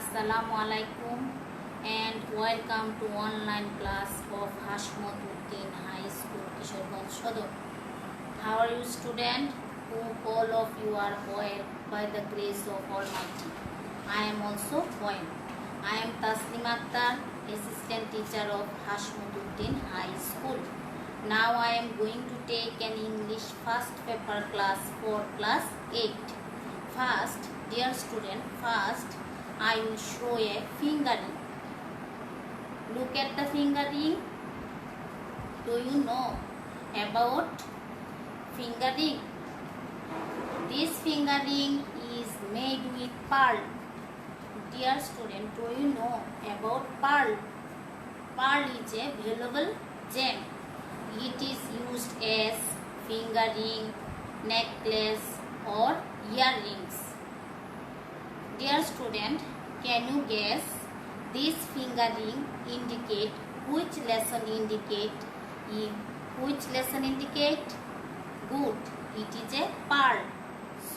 Assalamualaikum and welcome to online class of Hashmotuddin High School, Kishoreganj Sodor. How are you, student? Hope all of you are well by the grace of Almighty. I am also well. I am Taslim Akhtar, assistant teacher of Hashmotuddin High School. Now I am going to take an English first paper class for class 8. First, dear student, first I will show a fingering. Look at the fingering. Do you know about fingering? This fingering is made with pearl. Dear student, do you know about pearl? Pearl is a valuable gem. It is used as fingering, necklace or earrings. Dear student, can you guess this fingering indicate which lesson indicate? Which lesson indicate? Good, it is a pearl.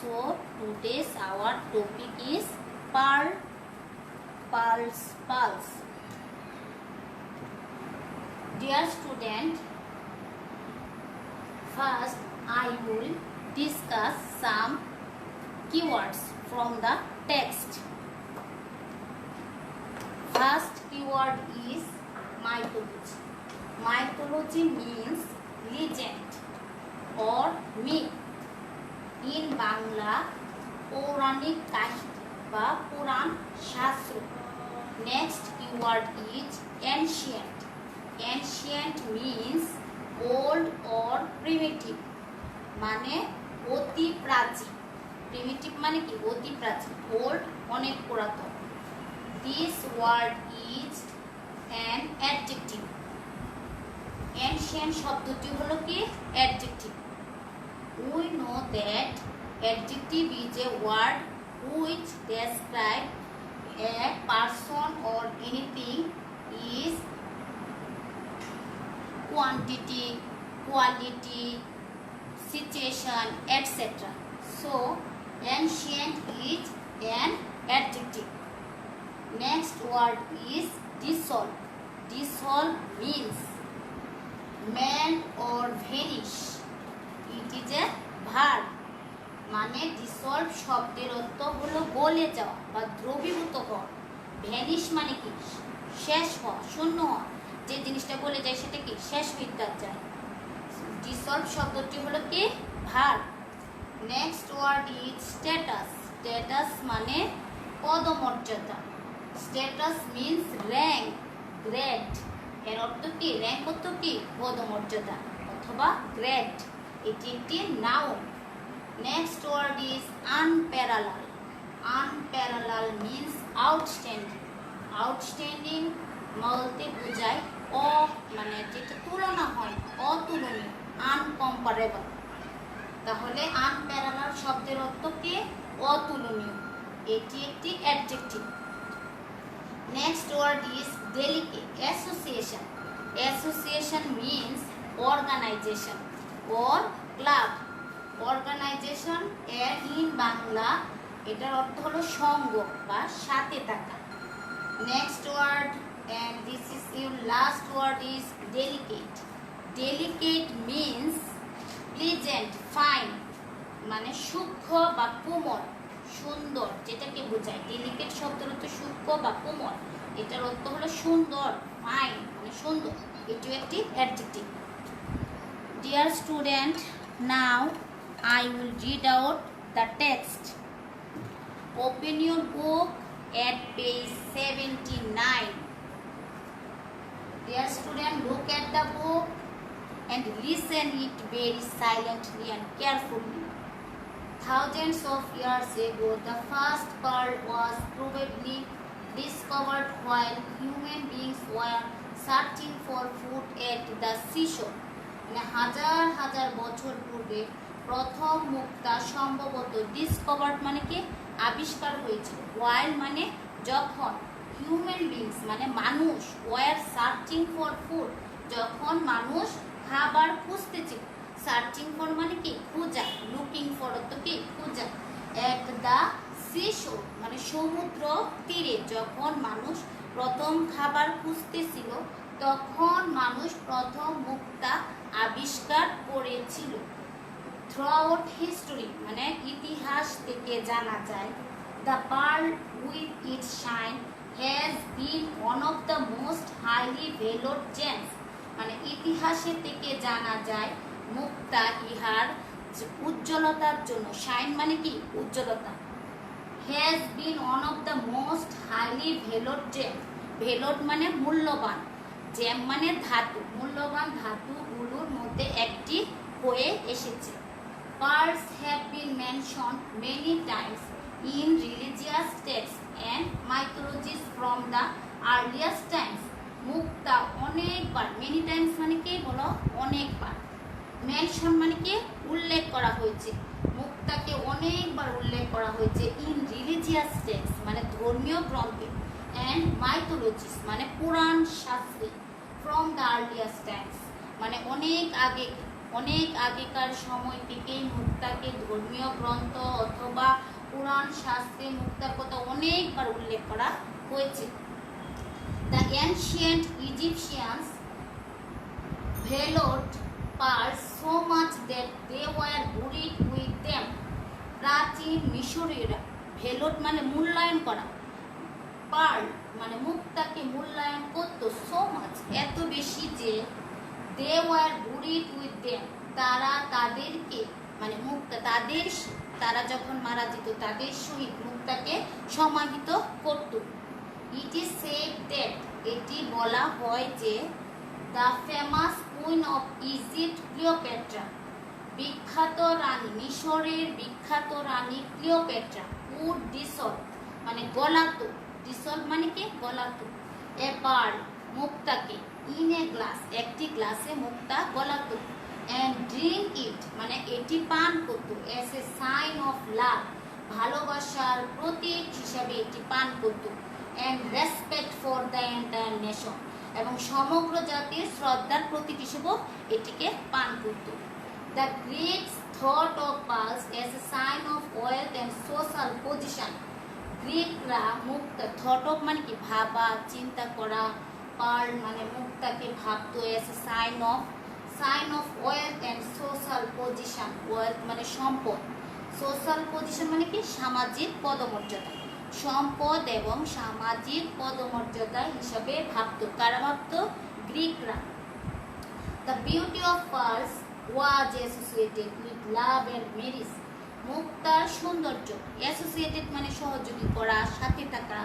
So today's our topic is pearl, pearls, pearls. Dear student, first I will discuss some keywords from the text. First keyword is mythology. Mythology means legend or myth. In Bangla, পৌরাণিক কাহিনী বা পুরাণ শাস্ত্র. Next keyword is ancient. Ancient means old or primitive. মানে অতি প্রাচীন. Primitive মানে কি? অতি প্রাচীন. ওল্ড অনেক পুরাতন. This word is an adjective. Ancient শব্দটি হলো কি? Adjective. We know that adjective is a word which describes a person or anything is quantity, quality, situation, etc. So ancient is an adjective. Next word is dissolve. Dissolve means melt or vanish. It is a verb. মানে dissolve শব্দের অর্থ হলো গলে যাওয়া বা দ্রবীভূত হওয়া. Vanish মানে কি? শেষ হওয়া, শূন্য হওয়া. যে জিনিসটা গলে যায় সেটা কি? শেষ হয়ে যায়. dissolve শব্দটি হলো কি? verb. Next word is status. Status মানে পদমর্যাদা. Status means rank, grade. এর অর্থ কি? rank অর্থ কি? পদমর্যাদা অথবা grade. এটি একটি noun. Next word is unparalleled. Unparalleled means outstanding. Outstanding বলতে বোঝায় মানে যেটা তুলনা হয়, অতুলনীয়, uncomparable. তাহলে আনপ্যারালাল শব্দের অর্থ কি? অতুলনীয়. এটি একটি adjective. Next word is delicate. Association. Association means organisation or club. Organisation এর ইন বাংলা এটার অর্থ হলো সঙ্গ বা সাথে থাকা. Next word and this is your last word is delicate. Delicate means pleasant, fine, মানে সূক্ষ্ম বা কোমল, সুন্দর, যেটাকে বোঝায়. ডেলিকেট শব্দের অর্থ সূক্ষ্ম বা কোমল. এটার অর্থ হলো সুন্দর, ফাইন, মানে সুন্দর. এটিও একটি adjective. Dear student, now I will read out the text. Open your book at page 79. Dear student, look at the book and listen it very silently and carefully. Thousands of years ago, the first pearl was probably discovered while human beings were searching for food at the seashore. মানে হাজার হাজার বছর পূর্বে প্রথম মুক্তা সম্ভবত discovered মানে কি? আবিষ্কার হয়েছিল. while মানে যখন, হিউম্যান বিংস মানে মানুষ, ওয়ার সার্চিং ফর ফুড যখন মানুষ খাবার খুঁজতেছিল. সার্চিং ফর মানে কি? খোঁজা. লুকিং ফর তো কি? খোঁজা. at the সিশোর মানে সমুদ্র তীরে যখন মানুষ প্রথম খাবার খুঁজতেছিল তখন মানুষ প্রথম মুক্তা আবিষ্কার করেছিল। থ্রুআউট হিস্টোরি মানে ইতিহাস থেকে জানা যায় the pearl with its shine has been one of the most highly valued gems মানে ইতিহাসে থেকে জানা যায় মুক্তা ইহার উজ্জ্বলতার জন্য, শাইন মানে কি উজ্জ্বলতা, has been one of the most highly valued gem, valued মানে মূল্যবান, জেম মানে ধাতু, মূল্যবান ধাতুগুলোর মধ্যে একটি হয়ে এসেছে। Pearls have been mentioned many times in religious texts and mythologies from the earliest times. মুক্তা অনেকবার, many times মানে কি বলো অনেকবার, মেনশন মানে কি উল্লেখ করা হয়েছে, মুক্তাকে অনেকবার উল্লেখ করা হয়েছে ইন রিলিজিয়াস টেক্সট মানে ধর্মীয় গ্রন্থে, অ্যান্ড মাইথোলজিস মানে পুরাণ শাস্ত্রে, ফ্রম দ্য আর্লিয়েস্ট টাইমস মানে অনেক আগেকার সময় থেকেই মুক্তাকে ধর্মীয় গ্রন্থ অথবা পুরাণ শাস্ত্রে মুক্তার কথা অনেকবার উল্লেখ করা হয়েছে। The ancient Egyptians valued pearls so much that they were buried with them. প্রাচীন মিশরীয়রা, ভেলোড মানে মূল্যায়ন করা, পার্ল মানে মুক্তাকে মূল্যায়ন করতো সো মাচ এত বেশি যে they were buried with them তারা তাদেরকে মানে মুক্তা তারা যখন মারা যেত তাদের সহিত মুক্তাকে সমাহিত করত। ইট ইজ সেড দ্যাট এটি বলা হয় যে the famous queen of Egypt Cleopatra বিখ্যাত রানী, মিশরের বিখ্যাত রানী ক্লিওপেট্রা উড ডিসলভ মানে গলাতো, ডিসলভ মানে কি গলাতো, এ পার্ল মুক্তাকে ইন এ গ্লাস একটি গ্লাসে মুক্তা গলাতো, অ্যান্ড ড্রিঙ্ক ইট মানে এটি পান করতো, as a sign of love ভালোবাসার প্রতীক হিসাবে এটি পান করতো, and respect for the entire nation এবং সমগ্র জাতির শ্রদ্ধার প্রতীক হিসেবেও এটিকে পান করতো। The Greeks thought of pearls as a sign of wealth and social position গ্রিকরা মুক্তা, থট অফ মানে কি ভাবা চিন্তা করা, পার্ল মানে মুক্তাকে ভাবতো as a sign of wealth and social position, wealth মানে সম্পদ, সোশ্যাল পজিশন মানে কি সামাজিক পদমর্যাদা, সম্পদ এবং সামাজিক পদমর্যাদা হিসাবে ভাবতো, কারা ভাবতো গ্রিকরা। The beauty of pearls was associated with love and marriage মুক্তার সৌন্দর্য, অ্যাসোসিয়েটেড মানে সহযোগী করা, সাথে থাকা,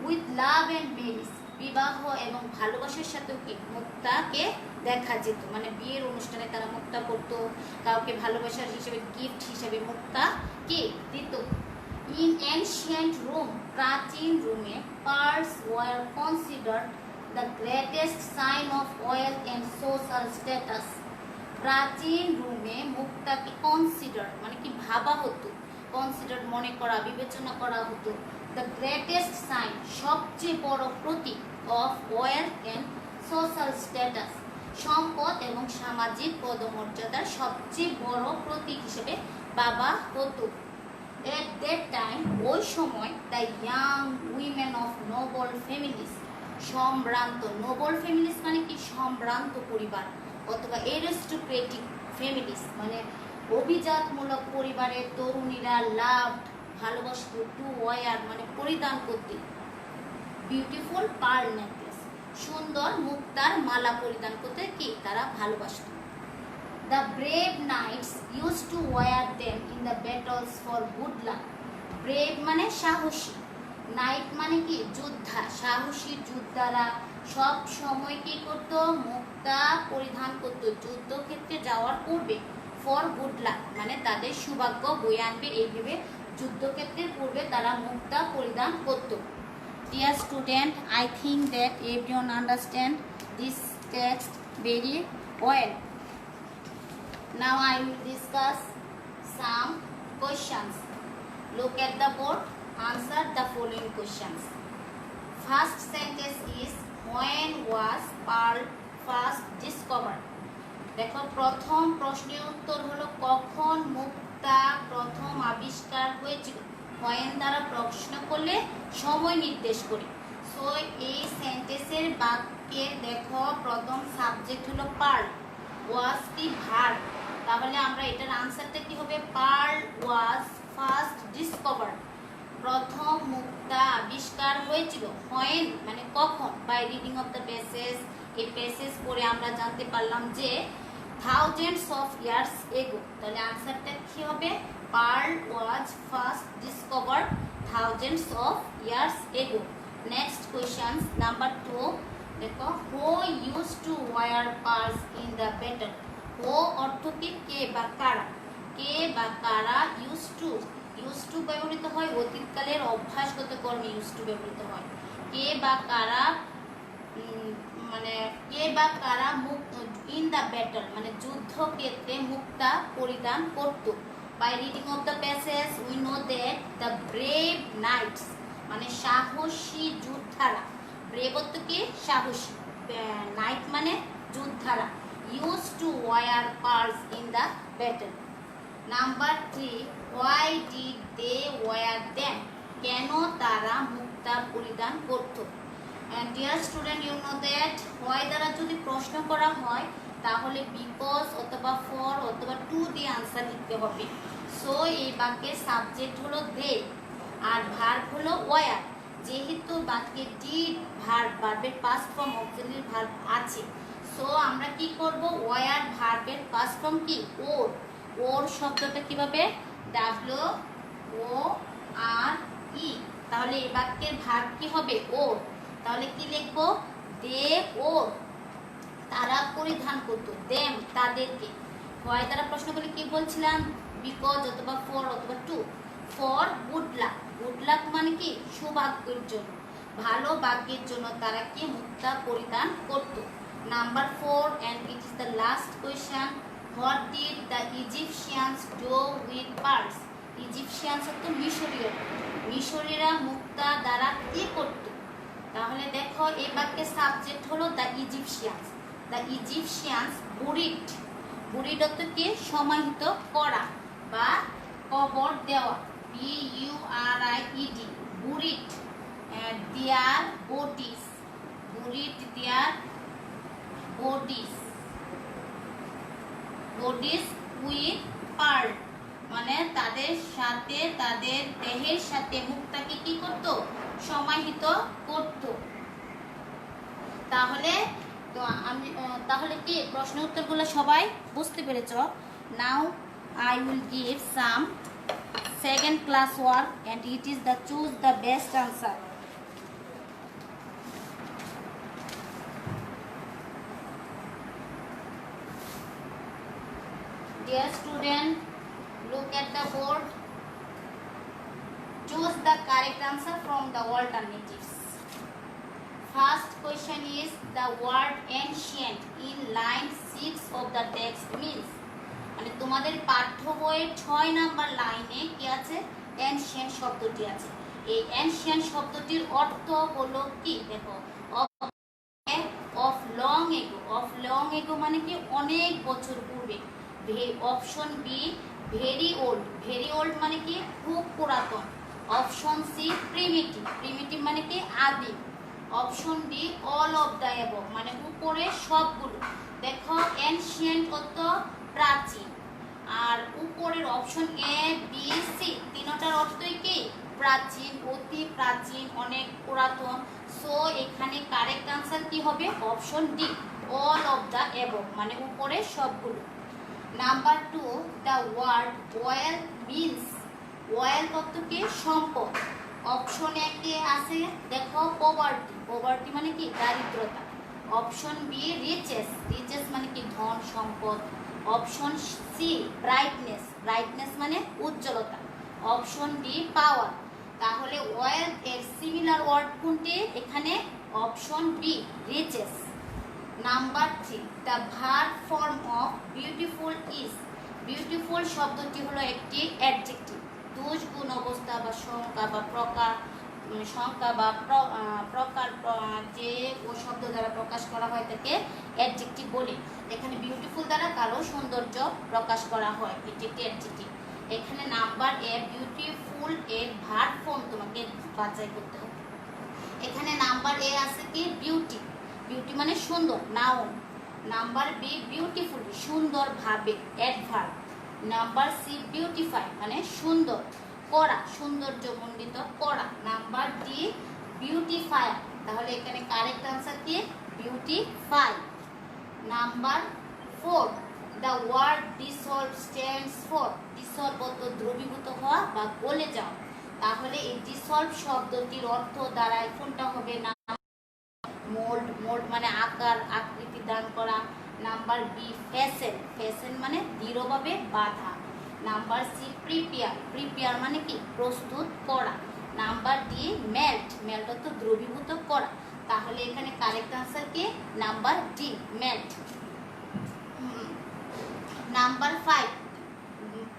উইথ লাভ অ্যান্ড ম্যারেজ বিবাহ এবং ভালোবাসার সাথেও কি মুক্তাকে দেখা যেত, মানে বিয়ের অনুষ্ঠানে তারা মুক্তা পরতো, কাউকে ভালোবাসার হিসেবে গিফট হিসেবে মুক্তা কে দিত। ইন এনশিয়েন্ট রোম প্রাচীন রোমে pearls were considered the greatest sign of wealth and social status প্রাচীন রোমে মুক্তাকে কনসিডার মানে কি ভাবা হতো, কনসিডার মনে করা বিবেচনা করা হতো, দ্য গ্রেটেস্ট সাইন সবচেয়ে বড় প্রতীক of wealth and social status সম্পদ এবং সামাজিক পদমর্যাদার সবচেয়ে বড় প্রতীক হিসেবে ভাবা হতো। এট দ্যাট টাইম ওই সময় the young women of Noble families সম্ভ্রান্ত, নোবল ফ্যামিলিস মানে কি সম্ভ্রান্ত পরিবার অথবা এরিস্টোক্রেটিক ফ্যামিলিস মানে অভিজাতমূলক পরিবারের তরুণীরা লাভ ভালোবাসত টু ওয়ার মানে পরিধান করতে, বিউটিফুল পার্ল নেকলেস সুন্দর মুক্তার মালা পরিধান করতে কি তারা ভালোবাসত। The brave knights use to wear them in the battles for good luck, brave মানে সাহসী, নাইট মানে কি যোদ্ধা, সাহসী যোদ্ধারা সব সময় কি করতো মুক্তা পরিধান করতো যুদ্ধক্ষেত্রে যাওয়ার পূর্বে, ফর গুড লাক মানে তাদের সৌভাগ্য বয়ে আনবে এই ভেবে যুদ্ধক্ষেত্রের পূর্বে তারা মুক্তা পরিধান করত। Dear student, I think that everyone understand this text very well. Now I will discuss some questions. Look at the board, answer the following questions. First sentence is when was pearl first discovered? দেখো প্রথম প্রশ্নের উত্তর হলো কখন মুক্তা প্রথম আবিষ্কার হয়েছিল। When দ্বারা প্রশ্ন করলে সময় নির্দেশ করে। সো এই সেন্টেন্সের বাক্যের দেখো প্রথম সাবজেক্ট হলো পার্ল, ওয়াজ কি ভার্ব, তাহলে আমরা এটার আনসারটা কি হবে, পার্ল ওয়াজ ফার্স্ট ডিসকভার্ড, প্রথম মুক্তা আবিষ্কার হয়েছিল, হোয়েন মানে কখন, by reading of the passage, এই প্যাসেজ পড়ে আমরা জানতে পারলাম যে থাউজেন্ডস অফ ইয়ার্স এগো, তাহলে আনসারটা কি হবে, pearl was first discovered thousands of years ago. Next question number 2, দেখো who use to wear pearls in the battle, who অর্থ কি কে বা কারা, কে বা কারা ইউজ টু ব্যবহৃত হয় অতীতকালের অভ্যাসগত কর্মে ইউজ টু ব্যবহৃত হয়, কে বা কারা মানে কে বা কারা ইন দ্য ব্যাটল মানে যুদ্ধক্ষেত্রে মুক্তা পরিধান করত। By reading of the passage we know that the brave knights মানে সাহসী যোদ্ধারা, ব্রেভ অর্থ কি সাহসী, নাইট মানে যোদ্ধারা, use to wear pearls in the battle. Number 3, why did they wear them, কেন তারা মুক্তা পরিধান করত। Dear student, you know that why দ্বারা যদি প্রশ্ন করা হয় তাহলে বিকজ অথবা ফর অথবা টু দিয়ে আনসার লিখতে হবে। সো এই বাক্যের সাবজেক্ট হলো দে আর ভার্ব হলো ওয়্যার, যেহেতু বাক্যে ডিড ভার্বের পাস্ট ফর্ম অক্সিলারি ভার্ব আছে, সো আমরা কি করব, ওয়্যার ভার্বের পাস্ট ফর্ম কি ওর, ওর শব্দটা কিভাবে, ডাব্লিউ ও আর ই, তাহলে এই বাক্যের ভার্ব কি হবে ওর, তাহলে কি লিখবো, দে ওর, তারা পরিধান করত, দেম তাদেরকে। হয় তারা প্রশ্ন করলে কি বলছিলাম, বিকজ অথবা ফর অথবা to. For good luck, good luck মানে কি সৌভাগ্যের জন্য, ভালো ভাগ্যের জন্য তারা কি মুক্তা পরিধান করত। Number 4 and it is the last question, what did the Egyptians do with pearls? Egyptians তো মিশরীয়, মিশরীয়রা মুক্তা দ্বারা কি করত, তাহলে দেখো এই বাক্যের সাবজেক্ট হলো the Egyptians, the Egyptians buried, buried অর্থ কি সমাহিত করা বা কবর দেওয়া, BURIED, buried their bodies, buried their bodies, bodies with pearl মানে তাদের সাথে তাদের দেহের সাথে মুক্তাকে কি করত, সমাহিত করত। তাহলে তো আমি তাহলে কি প্রশ্ন উত্তরগুলো সবাই বুঝতে পেরেছ। Now I will give some second class work and it is the choose the best answer. Dear student, look at the board. Choose the correct answer from the alternatives. First question is the word ancient in line 6 of the text means. মানে তোমাদের পাঠ্য বইয়ের 6 number লাইনে কি আছে, ancient শব্দটি আছে। এই ancient শব্দটির অর্থ হলো কি, দেখো of long ago, of long ago মানে কি অনেক বছর পূর্বে। Option be very old, very old মানে কি খুব পুরাতন। অপশন সি প্রিমিটিভ, প্রিমিটিভ মানে কি আদিম। Option D all of the above মানে উপরে সবগুলো। দেখো এনশিয়েন্ট কত প্রাচীন, আর উপরের অপশন এ বি সি তিনটার অর্থই কি প্রাচীন, অতি প্রাচীন, অনেক পুরাতন। সো এখানে কারেক্ট আনসার কি হবে, option D all of the above মানে উপরে সবগুলো। Number 2 the word wealth means, wealth অর্থ কি সম্পদ। অপশন এ কে আছে, দেখো পভার্টি, পভার্টি মানে কি দারিদ্রতা। অপশন বি রিচেস, রিচেস মানে কি ধন সম্পদ। অপশন সি ব্রাইটনেস, ব্রাইটনেস মানে উজ্জ্বলতা। Option D power. তাহলে ওয়েলথ এর সিমিলার ওয়ার্ড কোনটি, এখানে option B riches. Number 3 the verb form of beautiful is, beautiful শব্দটি হলো একটি অ্যাডজেক্টিভ। দোষ গুণ অবস্থা বা সংখ্যা বা প্রকার, সংখ্যা বা প্রকার যে ও শব্দ দ্বারা প্রকাশ করা হয় তাকে অ্যাডজেক্টিভ বলে। এখানে বিউটিফুল দ্বারা কারো সৌন্দর্য প্রকাশ করা হয়, এটি একটি অ্যাডজেক্টিভ। এখানে নাম্বার এ বিউটিফুল এর ভার্ব ফর্ম তোমাকে বাছাই করতে হবে। এখানে নাম্বার এ আছে কি বিউটি, বিউটি মানে সুন্দর নাউন। নাম্বার বি বিউটিফুল সুন্দর ভাবে অ্যাডভার্ব। নাম্বার সি বিউটিফাই মানে সুন্দর করা, সৌন্দর্যমণ্ডিত করা। নাম্বার ডি বিউটিফায়ার, তাহলে এখানে কারেক্ট আনসার কি beautify. Number 4 the word dissolve stands for, dissolve অর্থ দ্রবীভূত হওয়া বা গলে যাওয়া, তাহলে এই ডিসলভ শব্দটির অর্থ দাঁড়ায় কোনটা হবে না মোল্ড, মোল্ড মানে আকার আকৃতি দান করা। নাম্বার বি ফ্যাশন, ফ্যাশন মানে দৃঢ়ভাবে বাঁধা। নাম্বার সি প্রিপেয়ার, প্রিপেয়ার মানে কি প্রস্তুত করা। নাম্বার ডি মেল্ট, মেল্ট অর্থ দ্রবীভূত করা, তাহলে এখানে কারেক্ট আনসার কি number D melt. Number 5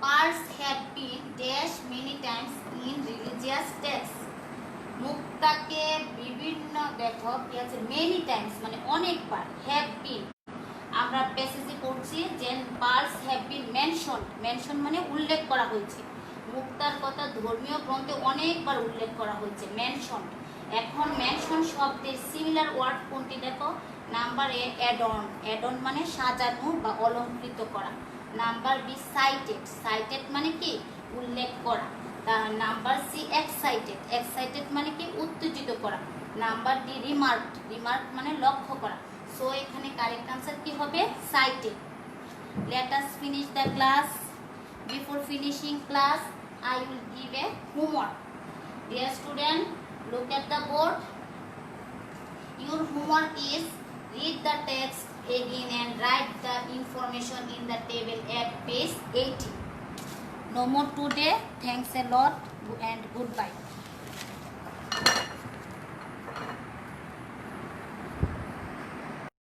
pearls have been dash many times in religious texts, মুক্তাকে বিভিন্ন দেখো কি আছে মেনি টাইমস মানে অনেকবার, হ্যাভ বিন আমরা প্যাসেজে পড়ছি যে pearls have been mentioned, mention মানে উল্লেখ করা হয়েছে। মুক্তার কথা ধর্মীয় গ্রন্থে অনেকবার উল্লেখ করা হয়েছে মেনশনড। এখন মেনশন শব্দের সিমিলার ওয়ার্ড কোনটি দেখো, নাম্বার এ অ্যাডন, অ্যাডন মানে সাজানো বা অলঙ্কৃত করা। নাম্বার বি সাইটেড, সাইটেড মানে কি উল্লেখ করা। নাম্বার সি এক্সাইটেড, এক্সাইটেড মানে কি উত্তেজিত করা। নাম্বার ডি রিমার্ক, রিমার্ক মানে লক্ষ্য করা। সো এখানে কারেক্ট আনসার কি হবে cited. Let us finish the class. Before finishing class I will give a homework. Dear student, look at the board. Your homework is read the text again and write the information in the table at page 80. No more today. Thanks a lot and goodbye.